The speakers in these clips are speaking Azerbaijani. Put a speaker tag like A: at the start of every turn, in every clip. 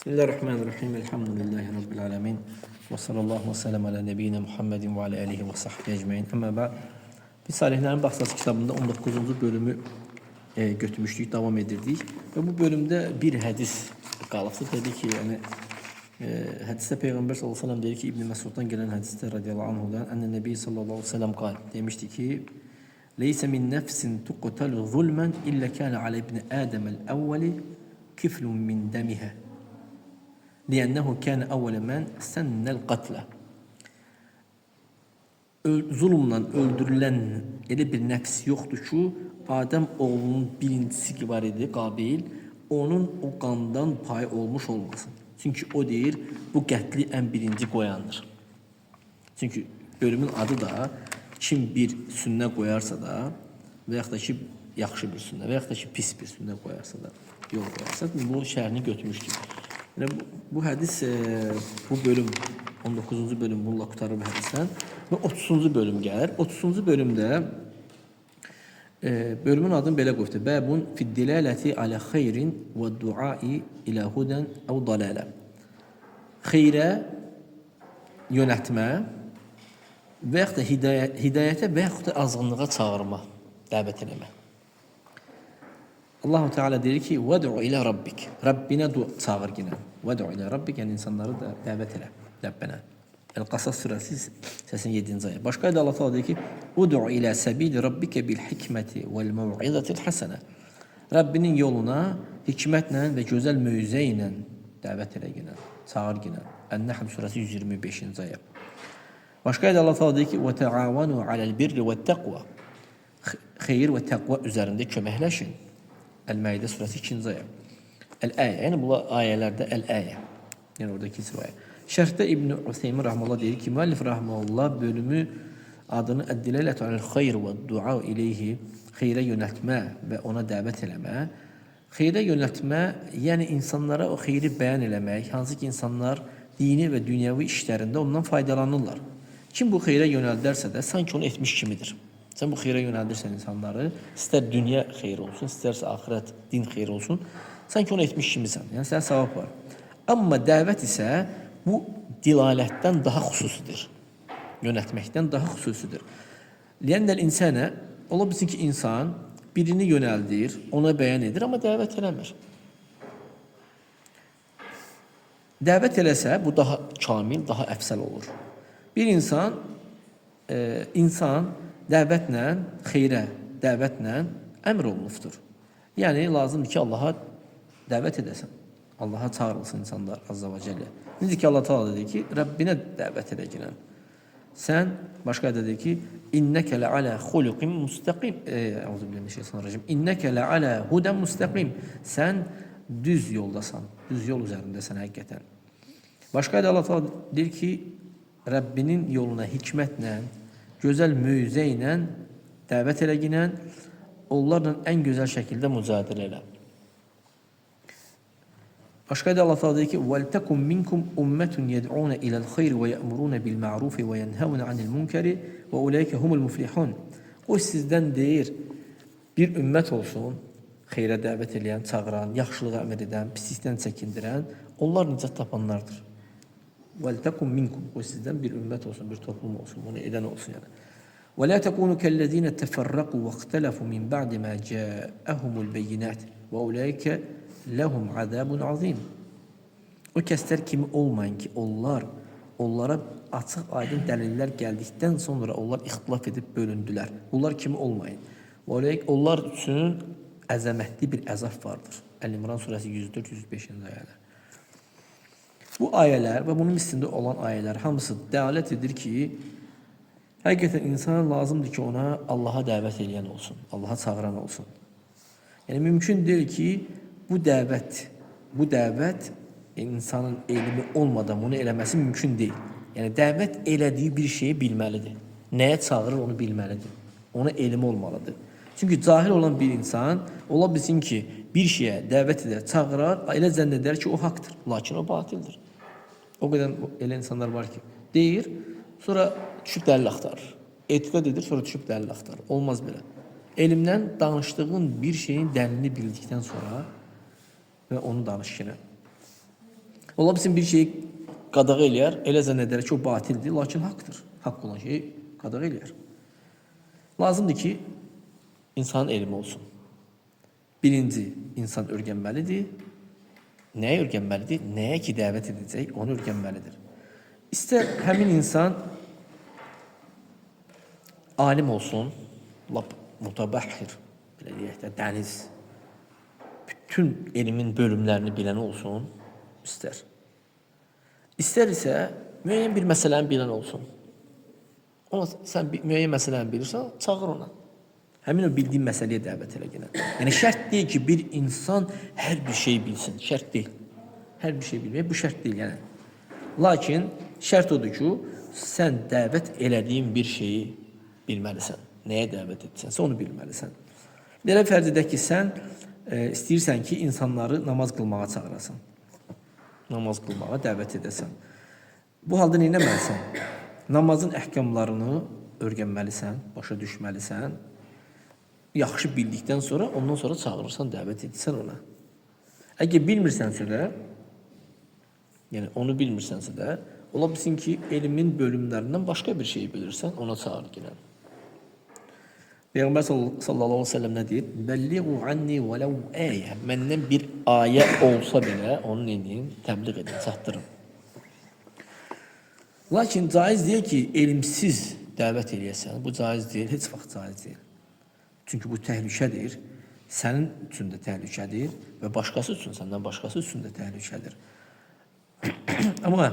A: Bismillahirrahmanirrahim. Elhamdülillahi Rabbil alemin. Ve sallallahu ve sellem ala nebiyyina Muhammedin ve ala alihi ve sahbihi ecmaîn. Amma ba'd. Biz Salihlərin Baxsası kitabında 19-cu bölümü götürmüşdük, davam edirdik. Və bu bölümdə bir hədis qalıbdı. Dedi ki, yəni hədisdə Peyğəmbər sallallahu əleyhi və səlləm deyir ki, İbn Məsuddan gələn hədisdə radiyallahu anhudan, "Ənə Nəbi sallallahu əleyhi və səlləm qal." Demişdi ki, "Leysə min nəfsin tuqtalu zulman illə kana ala ibn Adəm'l əvvəli kiflun min dəmiha." لأنه كان أول من سن القتل. Zulümlə öldürülən elə bir nəfs yoxdur ki, Adəm oğlunun birincisi ki var idi, Qabil, onun o qandan payı olmuş olmasın. Çünki o deyir, bu qətli ən birinci qoyandır. Çünki bölümün adı da kim bir sünnə qoyarsa da və yaxud da ki yaxşı bir sünnə və yaxud da ki pis bir sünnə qoyarsa da, yol qoyarsa, bu şərhini götürmüşdük. Yəni, bu hədis, bu bölüm, 19-cu bölüm bununla qutarır bu hədisdən və 30-cu bölüm gəlir. 30-cu bölümdə bölümün adını belə qoydu. Bəbun fid-dilaləti alə xeyrin və duai ilə hudən əv dalalə. Xeyrə yönətmə və yaxud da hidayətə və yaxud da azğınlığa çağırma, dəvət eləmə. Allah-u Teala deyir ki, "Vəd'u ilə rabbik." Rabbinə çağır yenə. "Vəd'u ilə rabbik" yəni insanları da dəvət elə Rəbbinə. El-Qasas surəsi 87-ci ayə. Başqa ayədə Allah Teala deyir ki, "Ud'u ilə səbili rabbike bil hikməti vəl mev'izatil hasenə." Rəbbinin yoluna hikmətlə və gözəl mövizə ilə dəvət elə yenə, çağır yenə. Ən-Nəhl surəsi 125-ci ayə. Başqa ayədə Allah Teala deyir ki, "Və təavanu aləl birri və təqva." Xeyir və təqva üzərində köməkləşin. El-Maidə surəsi 2-ci ayə. El-Əyə, yəni bu ayələrdə El-Əyə. Yəni oradakı ayə. Şərhdə İbn Üseymin rahmetullah deyir ki, müəllif rahmetullah bölümü adını "Əd-dilalətü aləl-xeyr və dua ileyhi" xeyrə yönəltmə və ona dəvət eləmə. Xeyrə yönəltmə, yəni insanlara o xeyri bəyan eləmək, hansı ki insanlar dini və dünyəvi işlərində ondan faydalanırlar. Kim bu xeyrə yönəldərsə də sanki onu etmiş kimidir. Sen bu xeyrə yönəldirsən insanları, istər dünya xeyri olsun, istərsə axirət, din xeyri olsun, sanki onu etmiş kimisən. Yəni sən savab var. Amma dəvət isə bu dilalətdən daha xüsusidir. Yönətməkdən daha xüsusidir. Liyənnəl insənə, ola bilsin ki insan birini yönəldir, ona bəyan edir, amma dəvət eləmir. Dəvət eləsə bu daha kamil, daha əfsəl olur. Bir insan dəvətlə, xeyrə, dəvətlə əmr olunubdur. Yəni, lazımdır ki, Allaha dəvət edəsən. Allaha çağırılsın insanlar, Azza və Cəllə. Necə ki, Allah Teala dedi ki, Rəbbinə dəvət edəcəksən. Sən, başqa dedi ki, İnnəkə lə'alə xuluqin müstəqim. Euzubillahimineşşeytanirracim. İnnəkə lə'alə hudən müstəqim. Sən düz yoldasan, düz yol üzərindəsən həqiqətən. Başqa da Allah Teala deyir ki, Rəbbinin yoluna hikmətlə, gözəl mövizə ilə dəvət elə ginə, onlarla ən gözəl şəkildə mücadilə elə. Başqa da Allah Teala deyir ki, "Vəltəkum minkum ummetun yed'un ila'l xeyr və ya'murun bil ma'ruf və yenhevun anil munkar və ulaika humul muflihun." O sizdən deyir, bir ümmət olsun, xeyrə dəvət edən, çağıran, yaxşılığa əmr edən, pislikdən çəkindirən, onlar nicat tapanlardır. وَلْتَكُمْ مِنْكُمْ O sizdən bir ümmət olsun, bir toplum olsun, bunu edən olsun yəni. وَلَا تَكُونُوا كَالَّذِينَ تَفَرَّقُوا وَاخْتَلَفُوا مِنْ بَعْدِ مَا جَاءَهُمُ الْبَيِّنَاتِ وَأُولَٰئِكَ لَهُمْ عَذَابٌ عَظِيمٌ O kəslər kimi olmayın ki, onlara açıq aydın dəlillər gəldikdən sonra onlar ixtilaf edib bölündülər. Bunlar kimi olmayın. Onlar üçün əzəmətli bir əzab vardır. Əl-İmran surəsi 104-105-ci ayələr. Bu ayələr və bunun üstündə olan ayələr hamısı dəlalət edir ki, həqiqətən insana lazımdır ki, ona Allaha dəvət edən olsun, Allaha çağıran olsun. Yəni mümkün deyil ki, bu dəvət insanın elmi olmadan bunu eləməsi mümkün deyil. Yəni dəvət elədiyi bir şeyi bilməlidir. Nəyə çağırır onu bilməlidir. Ona elmi olmalıdır. Çünki cahil olan bir insan ola bilsin ki, bir şeyə dəvət edər, çağırar, elə zənn edər ki, o haqdır, lakin o batildir. O qədər elə insanlar var ki, deyir, sonra düşüb dəlil axtarır. Etiqad edir, sonra düşüb dəlil axtarır. Olmaz belə. Elmdən danışdığın bir şeyin dəlilini bildikdən sonra və onu danış yenə. Ola bilsin bir şeyi qadağa eləyər, elə zənn edər ki, o batildir, lakin haqdır. Haqq olan şeyi qadağa eləyər. Lazımdır ki, insanın elmi olsun. Birinci, insan öyrənməlidir. Nəyə öyrənməlidir? Nəyə ki, dəvət edəcək, onu öyrənməlidir. İstər həmin insan alim olsun, lap mutabahhir, belə deyək də, dəniz, bütün elmin bölümlərini bilən olsun, istər. İstər isə müəyyən bir məsələni bilən olsun. Ona sən müəyyən məsələni bilirsən, çağır ona. Həmin o bildiyin məsələyə dəvət elə yenə. Yəni şərt deyil ki, bir insan hər bir şey bilsin. Şərt deyil. Hər bir şey bilmək bu şərt deyil yəni. Lakin şərt odur ki, sən dəvət elədiyin bir şeyi bilməlisən. Nəyə dəvət edsənsə onu bilməlisən. Belə fərz edək ki, sən istəyirsən ki, insanları namaz qılmağa çağırasan. Namaz qılmağa dəvət edəsən. Bu halda nə etməlisən? Namazın əhkamlarını öyrənməlisən, başa düşməlisən. Yaxşı bildikdən sonra, ondan sonra çağırırsan, dəvət edirsən ona. Əgər bilmirsənsə də, yəni onu bilmirsənsə də, ola bilsin ki, elmin bölümlərindən başqa bir şey bilirsən, ona çağır gələn. Peyğəmbər sallallahu aleyhi ve sellem nə deyir? Bəlliğu anni vələv əyə. Məndən bir ayə olsa belə, onun edin, təbliğ edin, çatdırın. Lakin caiz deyil ki, elmsiz dəvət eləyəsən. Bu caiz deyil, heç vaxt caiz deyil. Çünki bu təhlükədir. Sənin üçün də təhlükədir və başqası üçün, səndən başqası üçün də təhlükədir. Amma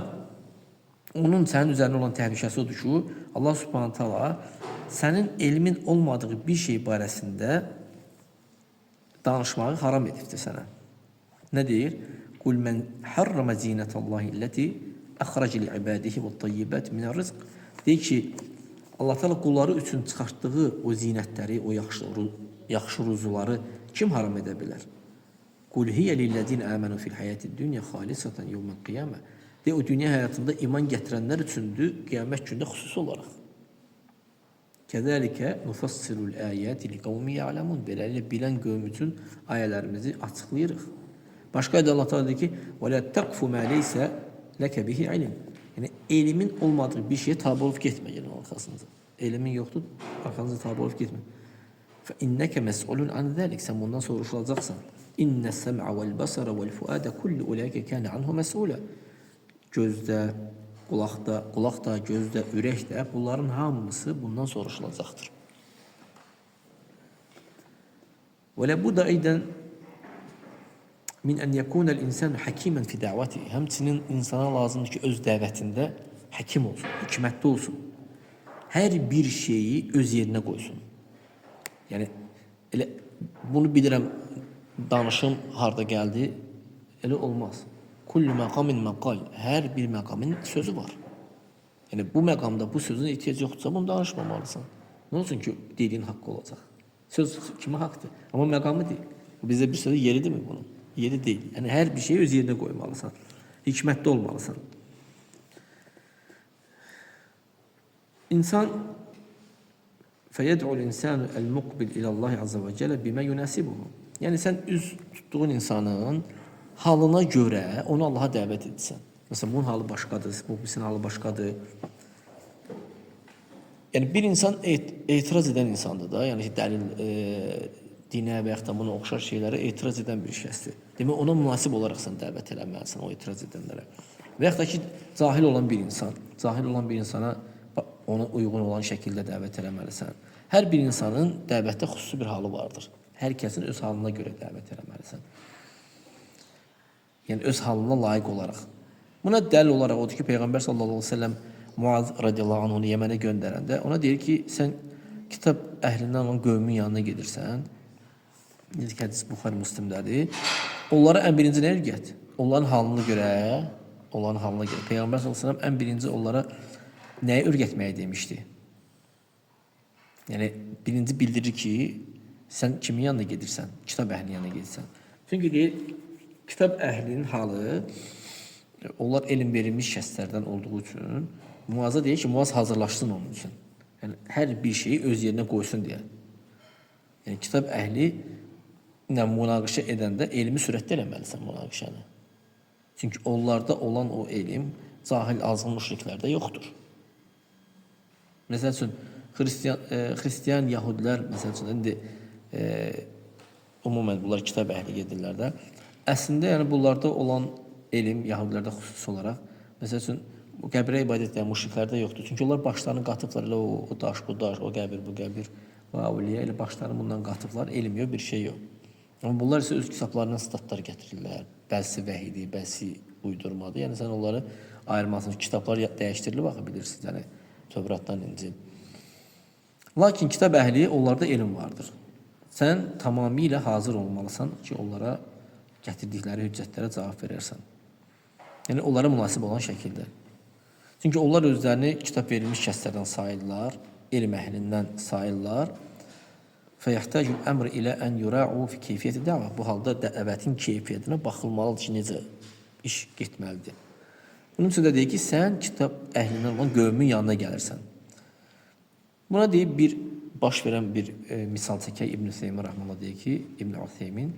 A: onun sənin üzərində olan təhlükəsi odur ki, Allah subhanahu taala sənin elmin olmadığı bir şey barəsində danışmağı haram edibdir sənə. Nə deyir? Qul mən harrama zinətallahi illəti əxraci li-ibadihi və-tayyibat minər-rizq. Deyir ki, Allah Teala qulları üçün çıxartdığı o zinətləri, o yaxşı ruzuları kim haram edə bilər? Qul hiyə lillezine amanu fil hayatid-dunya xalisatan yawmal-qiyamah. O dünya həyatında iman gətirənlər üçündür, qiyamət gündə xüsusi olaraq. Kəzəlikə nufassilul ayati liqavmin ya'lamun. Beləliklə bilən qövm üçün ayələrimizi açıqlayırıq. Başqa ayədə Allah Teala deyir ki: "Və la taqfu ma laysa laka bihi ilm." Yəni elmin olmadığı bir şeyə tabe olub getmə gəlin arxasınıza. Elmin yoxdur, arxanıza tabe olub getmə. Fe inneke mes'ulun an zalik. Sən bundan soruşulacaqsan. İnne sem'a vel basara vel fuada kullu ulaika kana anhu mes'ula. Gözdə, qulaqda, gözdə, ürəkdə bunların hamısı bundan soruşulacaqdır. Və la budda aidan min an yakuna al-insan hakiman fi da'vatihi. Həmçinin insana lazımdır ki, öz dəvətində həkim olsun, hikmətli olsun. Hər bir şeyi öz yerinə qoysun. Yəni elə bunu bilirəm, danışım harda gəldi, elə olmaz. Kullu məqamin məqal. Hər bir məqamın sözü var. Yəni bu məqamda bu sözün ehtiyac yoxdursa bunu danışmamalısan. Nə olsun ki, dediyin haqq olacaq. Söz kimə haqqdır? Amma məqamı deyil. Bizdə bir sözü yeridir mi bunun? Yeri deyil. Yəni hər bir şeyi öz yerinə qoymalısan. Hikmətli olmalısan. İnsan feyed'ul insanu el-muqbil ilallahi azze ve celle bima yunasibuhu. Yəni sən üz tutduğun insanın halına görə onu Allaha dəvət edirsən. Məsələn, bunun halı başqadır, bu birisinin halı başqadır. Yəni bir insan etiraz edən insandır da, yəni dəlil, dinə və yaxud da buna oxşar şeylərə etiraz edən bir şəxsdir. Demək, ona münasib olaraq sən dəvət eləməlisən o etiraz edənlərə. Və yaxud da ki, cahil olan bir insana ona uyğun olan şəkildə dəvət eləməlisən. Hər bir insanın dəvətdə xüsusi bir halı vardır. Hər kəsin öz halına görə dəvət eləməlisən. Yəni öz halına layiq olaraq. Buna dəlil olaraq odur ki, Peyğəmbər sallallahu əleyhi və səlləm Muaz radiyallahu anh onu Yəmənə göndərəndə ona deyir ki, sən kitab əhlindən olan qövmün yanına gedirsən. Necə ki, hədis Buxari Müslimdədir. Onlara ən birinci nə öyrət? Onların halına görə, Peyğəmbər sallallahu əleyhi və səlləm ən birinci onlara nəyi öyrətməyə demişdi? Yəni birinci bildirir ki, sən kimin yanına gedirsən? Kitab əhlinin yanına gedirsən. Çünki deyir, kitab əhlinin halı onlar elm verilmiş şəxslərdən olduğu üçün Muaz'a deyir ki, Muaz hazırlaşsın onun üçün. Yəni hər bir şeyi öz yerinə qoysun deyə. Yəni kitab əhli ilə münaqişə edəndə elmi sürətdə eləməlisən münaqişəni. Çünki onlarda olan o elm cahil azğın müşriklərdə yoxdur. Məsəl üçün Xristiyan Yahudilər məsəl üçün indi ümumən bunlar kitab əhli edirlər də. Əslində yəni bunlarda olan elm Yahudilərdə xüsusi olaraq məsəl üçün bu qəbrə ibadət edən müşriklərdə yoxdur. Çünki onlar başlarını qatıblar elə o daş, bu daş, o qəbir, bu qəbir və avliya elə başlarını bundan qatıblar. Elm yox, bir şey yox. Amma bunlar isə öz kitablarından statlar gətirirlər. Bəzisi vəhidir, bəzisi uydurmadır. Yəni sən onları ayırmasın. Kitablar dəyişdirilir baxa bilirsiniz. Yəni Tövratdan İncil. Lakin kitab əhli onlarda elm vardır. Sən tamamilə hazır olmalısan ki, onlara gətirdikləri hüccətlərə cavab verərsən. Yəni onlara münasib olan şəkildə. Çünki onlar özlərini kitab verilmiş kəslərdən sayırlar, elm əhlindən sayırlar. فَيَحْتَاجُ الْأَمْرِ إِلَى أَنْ يُرَاعُوا فِي كَيْفِيَةِ الدَّعْوَةِ Bu halda dəvətin keyfiyyətinə baxılmalıdır ki, necə iş getməlidir. Bunun üçün də deyir ki, sən kitab əhlindən olan qövmün yanına gəlirsən. Buna deyib bir baş verən bir misal çəkək İbn Üseymin rahmanullah deyir ki, İbn Üseymin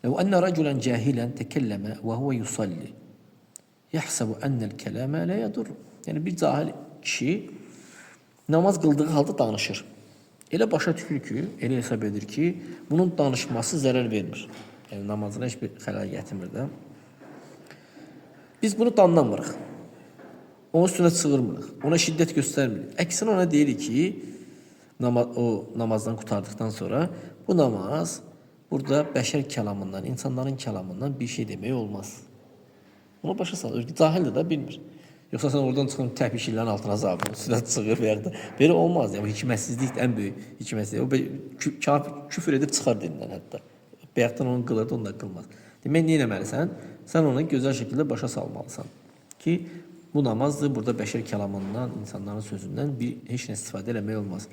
A: لو أن رجلا جاهلا تكلم وهو يصلي يحسب أن الكلام لا يضر. Yəni bir cahil kişi namaz qıldığı halda danışır. Elə başa düşür ki, elə hesab edir ki, bunun danışması zərər vermir. Yəni namazına heç bir xələl gətirmir də. Biz bunu danlamırıq. Onun üstünə çığırmırıq. Ona şiddət göstərmirik. Əksinə ona deyirik ki, o namazdan qurtardıqdan sonra bu namaz burada bəşər kəlamından, insanların kəlamından bir şey demək olmaz. Ona başa salır. Cahildir də bilmir. Yoxsa sən oradan çıxın təpişirlərin altına zabın, üstünə çıxır və ya da belə olmaz. Yəni hikmətsizlik ən böyük hikmətsizlik. O küfür edib çıxar dinindən hətta. Bəyətdən onu qılırdı, onu da qılmaz. Demək, nə etməlisən? Sən onu gözəl şəkildə başa salmalısan. Ki, bu namazdır, burada bəşər kəlamından, insanların sözündən heç nə istifadə eləmək olmaz.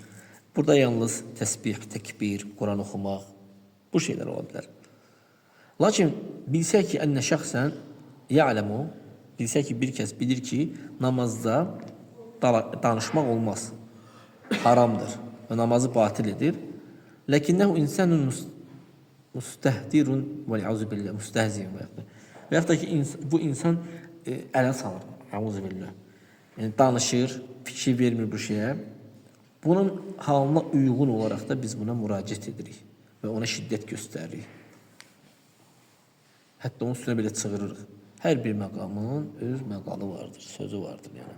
A: Burada yalnız təsbih, təkbir, Quran oxumaq, bu şeylər ola bilər. Lakin bilsək ki, ənə şəxsən ya'ləmu, bilsək ki, bir kəs bilir ki, namazda danışmaq olmaz. Haramdır və namazı batil edir. Ləkinnəhu insanun müstəhdirun və li'auzubillah, müstəhziyun və yaxud da ki, bu insan ələ salır, auzubillah. Yəni, danışır, fikir vermir bu şeyə. Bunun halına uyğun olaraq da biz buna müraciət edirik və ona şiddət göstəririk. Hətta onun üstünə belə çığırırıq. Hər bir məqamın öz məqalı vardır, sözü vardır. Yəni.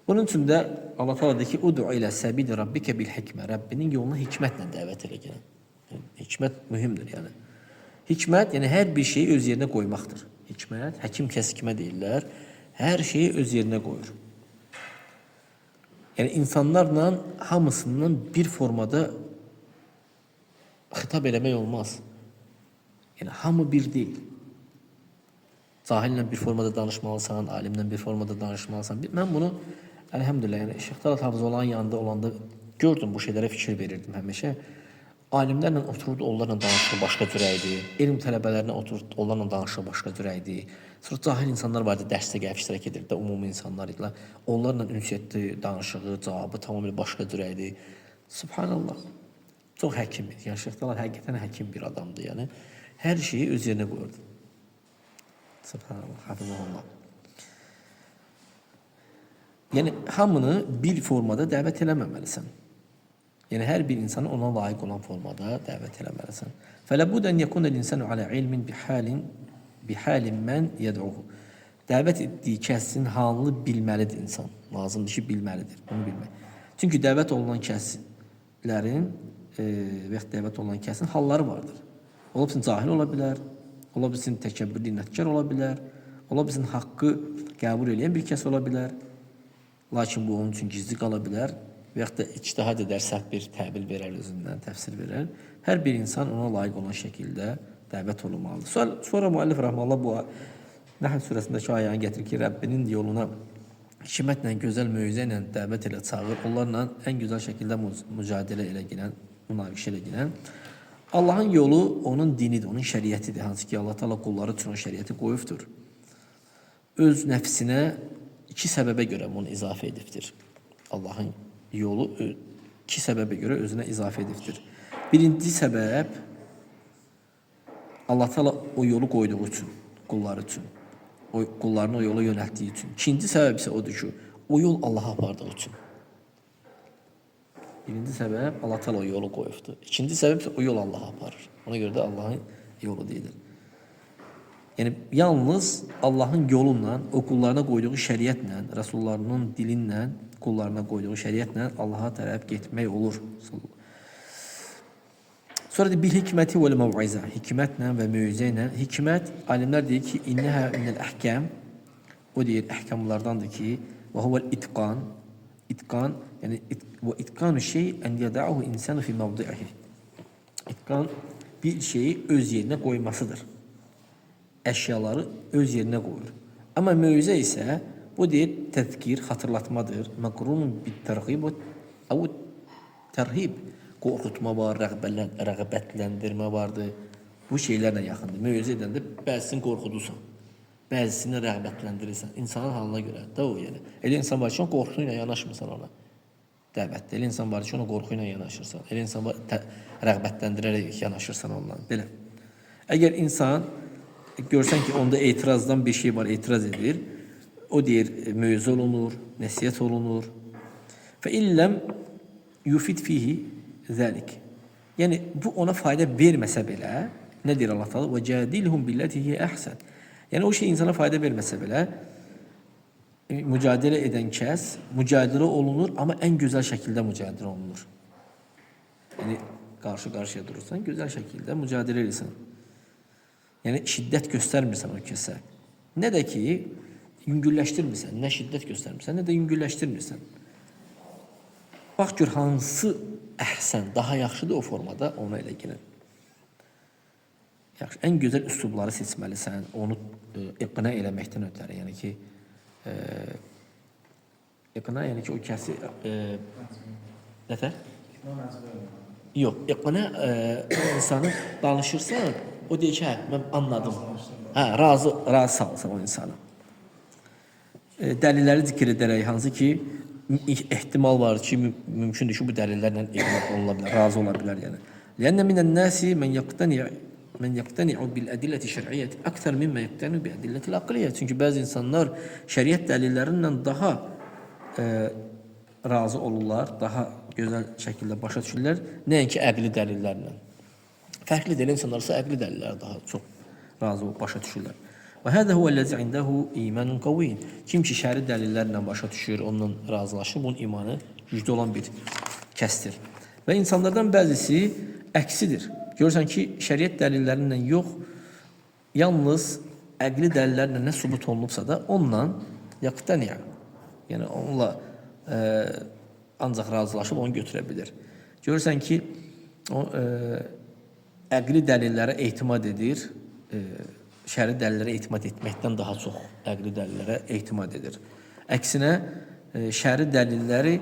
A: Bunun üçün də Allah Teala deyir ki, "Ud'u ilə səbili rabbikə bil hikmə." Rəbbinin yoluna hikmətlə dəvət elə gəlin. Yəni, hikmət mühümdür, yəni. Hikmət, yəni hər bir şeyi öz yerinə qoymaqdır. Hikmət, həkim kəskimə deyirlər, hər şeyi öz yerinə qoyur. Yəni insanlarla hamısından bir formada xitab eləmək olmaz. Yəni hamı bir deyil. Cahillə bir formada danışmalısan, alimlə bir formada danışmalısan. Mən bunu əlhəmdülillah, yəni Şeyx Talat Hafızoğlu'nun yanında olanda gördüm, bu şeylərə fikir verirdim həmişə. Alimlərlə otururdu, onlarla danışır başqa cürə idi. Elm tələbələrinə otururdu, onlarla danışır başqa cürə idi. Sonra cahil insanlar vardı, dərsdə gəlib iştirak edirdi, ümumi insanlar idilər. Onlarla ünsiyyətli danışığı, cavabı tamamilə başqa cürə idi. Subhanallah. Çox həkim idi. Yəni Şeyx Talat həqiqətən həkim bir adamdı, yəni. Hər şeyi öz yerinə qoyurdu. Subhanallah, hafizahullah. Yəni hamını bir formada dəvət eləməməlisən. Yəni hər bir insanı ona layiq olan formada dəvət eləməlisən. Fələbud ən yekuna l-insanu alə ilmin bihalin mən yəd'uhu. Dəvət etdiyi kəsin halını bilməlidir insan. Lazımdır ki, bilməlidir. Bunu bilmək. Çünki dəvət olunan kəslərin və dəvət olunan kəsin halları vardır. Ola bilsin cahil ola bilər, ola bilsin təkəbbürlü inətkar ola bilər, ola bilsin haqqı qəbul edən bir kəs ola bilər. Lakin bu onun üçün gizli qala bilər və yaxud da ictihad edər, səhv bir təbil verər özündən, təfsir verər. Hər bir insan ona layiq olan şəkildə dəvət olunmalıdır. Sonra müəllif rəhməllah bu Nəhl surəsindəki ayəni gətirir ki, Rəbbinin yoluna hikmətlə, gözəl mövizə ilə dəvət elə çağır, onlarla ən gözəl şəkildə mücadilə elə gələn, münaqişə elə gələn. Allahın yolu onun dinidir, onun şəriətidir. Hansı ki, Allah Teala qulları üçün o şəriəti qoyubdur. Öz nəfsinə iki səbəbə görə bunu izafə edibdir. Allahın yolu iki səbəbə görə özünə izafə edibdir. Birinci səbəb Allah Teala o yolu qoyduğu üçün, qulları üçün. O qullarını o yola yönəltdiyi üçün. İkinci səbəb isə odur ki, o yol Allaha apardığı üçün. Birinci səbəb Allah Teala o yolu qoyubdur. İkinci səbəb isə o yol Allaha aparır. Ona görə də Allahın yolu deyilir. Yəni yalnız Allahın yolunla, o qullarına qoyduğu şəriətlə, rəsullarının dilinlə, qullarına qoyduğu şəriətlə Allaha tərəf getmək olur. Sonra da bil hikməti vəl məv'izə, hikmətlə və mövizə ilə. Hikmət, alimlər deyir ki, innəhə minəl əhkəm, o deyir, əhkamlardandır ki, və huvəl itqan, itqan, yəni və itqanu şey ən yədəuhu insanu fi mavdi'ihi. İtqan bir şeyi öz yerinə qoymasıdır. Əşyaları öz yerinə qoyur. Amma mövizə isə bu deyir təzkir, xatırlatmadır. Məqrunun bit tərğib və tərhib. Qorxutma var, rəğbətləndirmə vardır. Bu şeylərlə yaxındır. Mövizə edəndə bəzisini qorxudursan, bəzisini rəğbətləndirirsən. İnsanın halına görə də o yəni. Elə insan var ki, o qorxu ilə yanaşmırsan ona. Dəvətdə. Elə insan var ki, ona qorxu ilə yanaşırsan. Elə insan var rəğbətləndirərək yanaşırsan ondan. Belə. Əgər insan görsən ki, onda etirazdan bir şey var, etiraz edir. O deyir, mövizə olunur, nəsihət olunur. Fə illəm yufid fihi zəlik. Yəni bu ona fayda verməsə belə, nə deyir Allah Teala? Və cadilhum billati hi əhsən. Yəni o şey insana fayda verməsə belə, mücadilə edən kəs mücadilə olunur, amma ən gözəl şəkildə mücadilə olunur. Yəni qarşı-qarşıya durursan, gözəl şəkildə mücadilə edirsən. Yəni şiddət göstərmirsən o kəsə. Nə də ki, yüngülləşdirmirsən, nə şiddət göstərmirsən, nə də yüngülləşdirmirsən. Bax gör hansı əhsən, daha yaxşıdır o formada, ona elə gəlin. Yaxşı, ən gözəl üslubları seçməlisən, onu iqna eləməkdən ötəri. Yəni ki, iqna, yəni ki, o kəsi... Nətər? Yox, iqna insanı danışırsan, o deyir ki, hə, mən anladım. Hə, razı salsan o insanı. Dəlilləri zikr edərək, hansı ki, ehtimal var ki, mümkündür ki, bu dəlillərlə iqna oluna bilər, razı ola bilər yəni. Lənnə minən nəsi mən yaqtani'u bil ədilləti şər'iyyəti əktər mimmə yaqtani'u bi ədilləti aqliyyə. Çünki bəzi insanlar şəriət dəlillərindən daha razı olurlar, daha gözəl şəkildə başa düşürlər, nəinki əqli dəlillərlə. Fərqli deyil insanlarsa əqli dəlillər daha çox razı olub başa düşürlər. Və hədə huvəl-ləzi indəhu imanun qaviyyin. Kim ki, şəri dəlillərlə başa düşür, onunla razılaşır, bunun imanı güclü olan bir kəsdir. Və insanlardan bəzisi əksidir. Görürsən ki, şəriət dəlillərindən yox, yalnız əqli dəlillərlə nə sübut olunubsa da, onunla yaqtaniya, yəni onunla ancaq razılaşıb onu götürə bilir. Görürsən ki, o əqli dəlillərə etimad edir, şəri dəlillərə etimad etməkdən daha çox əqli dəlillərə etimad edir. Əksinə, şəri dəlilləri,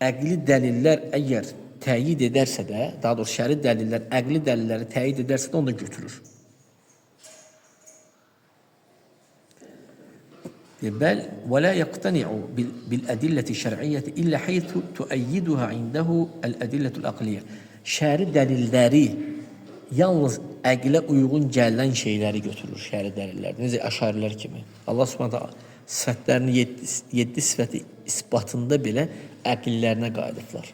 A: əqli dəlillər əgər təyid edərsə də, daha doğrusu şəri dəlillər əqli dəlilləri təyid edərsə də onu da götürür. Bəl və la yaqtani'u bil ədilləti şər'iyyəti illə haythu tu'ayyiduha indahu el-ədillətul aqliyyə. Şəri dəlilləri yalnız əqlə uyğun gələn şeyləri götürür, şəri dəlillər. Necə əşarilər kimi. Allah Subhanahu sifətlərini 7 sifəti isbatında belə əqillərinə qayıdıblar.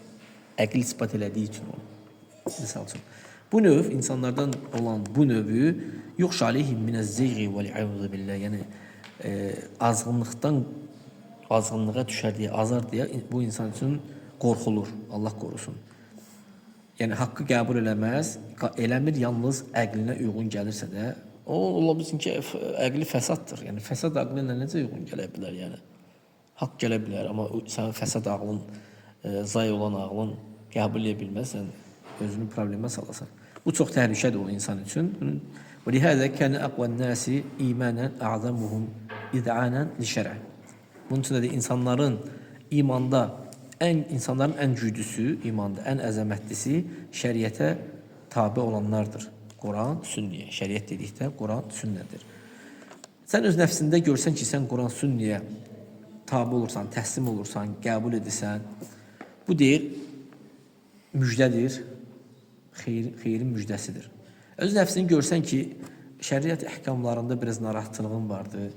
A: Əqil isbat elədiyi üçün onu. Misal üçün. Bu növ insanlardan olan bu növü yuxşə aleyhim minəz-zeyği vəl-əuzu billah. Yəni azğınlığa düşər deyə, azar deyə bu insan üçün qorxulur. Allah qorusun. Yəni haqqı qəbul eləməz, eləmir, yalnız əqlinə uyğun gəlirsə də, o ola bilsin ki, əqli fəsaddır. Yəni fəsad ağlına necə uyğun gələ bilər yəni? Haqq gələ bilər, amma sənin fəsad ağlın, zay olan ağlın qəbul edə bilməzsən, özünü problemə salasan. Bu çox təhlükədir o insan üçün. Və lihədə kənə əqvən nəsi imanən əzamuhum id'anən li-şərə. Bunun üçün də insanların imanda insanların ən güclüsü, imanda ən əzəmətlisi şəriətə tabe olanlardır. Quran, sünniyə. Şəriət dedikdə Quran, sünnədir. Sən öz nəfsində görsən ki, sən Quran, sünniyə tabe olursan, təslim olursan, qəbul edirsən, bu deyir, müjdədir, xeyrin müjdəsidir. Öz nəfsini görsən ki, şəriət əhkamlarında biraz narahatlığın vardı.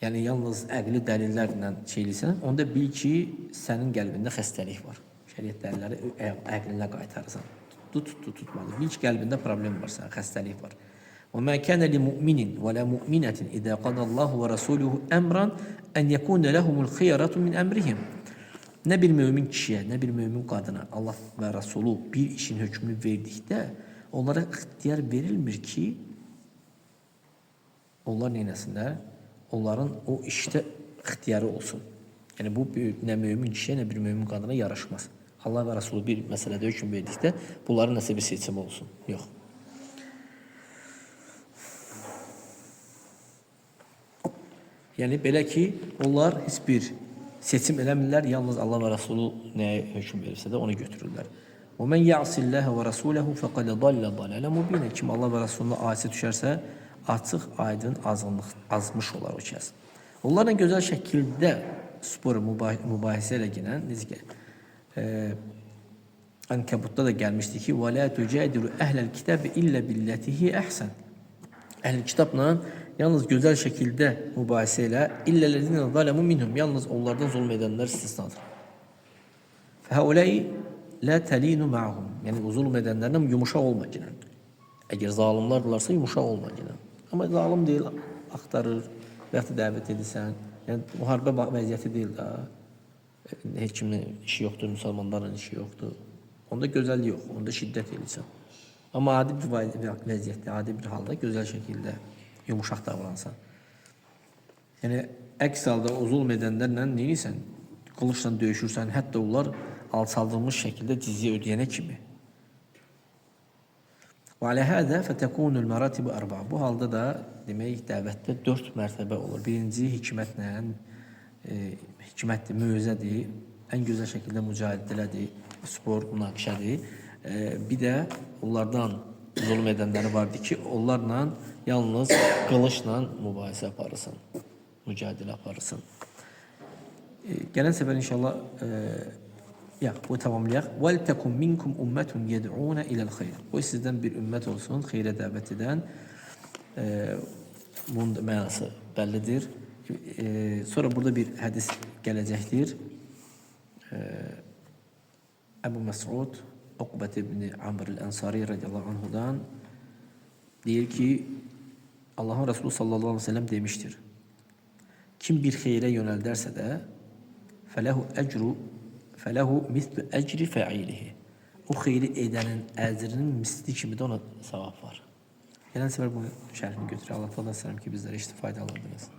A: Yəni yalnız əqli dəlillərlə şeylisən, onda bil ki, sənin qəlbində xəstəlik var. Şəriət dəlilləri əqlinə qaytarırsan. Tutmadı. Bil ki, qəlbində problem var, sənin xəstəlik var. وما كان لمؤمن ولا مؤمنة إذا قضى الله ورسوله أمرا أن يكون لهم الخيرة من أمرهم. Nə bir mömin kişiyə, nə bir mömin qadına Allah və Rasulü bir işin hökmünü verdikdə onlara ixtiyar verilmir ki, onlar neynəsinlər? Onların o işdə ixtiyarı olsun. Yəni bu nə mömin kişiyə, nə bir mömin qadına yaraşmaz. Allah və Rasulü bir məsələdə hökm verdikdə bunların nəsə bir seçimi olsun. Yox. Yəni belə ki, onlar heç bir seçim eləmirlər, yalnız Allah və Rasulü nəyə hökm verirsə də onu götürürlər. وَمَنْ يَعْصِ اللّٰهَ وَرَسُولَهُ فَقَدْ ضَلَّ ضَلَالًا مُبِينًا. Kim Allah və Rasuluna asi düşərsə, açıq, aydın azmış olar o kəs. Onlarla gözəl şəkildə spor mübahisə ilə gələn, necə ki, Ankabutda da gəlmişdi ki, وَلَا تُجَادِلُ أَهْلَ الْكِتَابِ إِلَّا بِالَّتِي هِيَ أَحْسَنُ. Əhl-i kitabla yalnız gözəl şəkildə mübahisə ilə illellezine zalemu minhum, yalnız onlardan zulm edənlər istisnadır. Fəhaulai la talinu ma'hum. Yəni zulm edənlərlə yumuşaq olma yenə. Əgər zalimlardırlarsa yumuşaq olma yenə. Amma zalim deyil, axtarır, və ya dəvət edirsən. Yəni müharibə vəziyyəti deyil də. Heç kimin işi yoxdur, müsəlmanların işi yoxdur. Onda gözəllik yox, onda şiddət edirsən. Amma adi bir vəziyyətdə, adi bir halda gözəl şəkildə yumuşaq davransan. Yəni əks halda o zulm edənlərlə neyirsən? Qılıçla döyüşürsən, hətta onlar alçaldılmış şəkildə cizyə ödəyənə kimi. Və alə hədə fətəkunul məratibu ərba. Bu halda da demək dəvətdə 4 mərtəbə olur. Birinci hikmətlə, hikmətdir, mövzədir, ən gözəl şəkildə mücadələdir, spor, münaqişədir. Bir də onlardan zulm edənləri vardı ki, onlarla yalnız qılıçla mübahisə aparırsın, mücadilə aparırsın. Gələn səfər inşallah bu tamamlayaq. وَلْتَكُمْ مِنْكُمْ أُمَّةٌ يَدْعُونَ إِلَى الْخَيْرِ. Qoy sizdən bir ümmət olsun, xeyrə dəvət edən. Bunun da mənası bəllidir. Sonra burada bir hədis gələcəkdir. Əbu Məsud Uqbət ibn Amr el-Ənsari radiyallahu anhudan deyir ki, Allahın Resulü sallallahu aleyhi ve sellem demiştir. Kim bir xeyrə yönəldərsə də fələhu mislu əcri fəilihi. O xeyri edənin əcrinin misli kimi də ona savab var. Gələn səfər bu şərhini götürək. Allah təala ki, bizlərə istifayda alırdınız.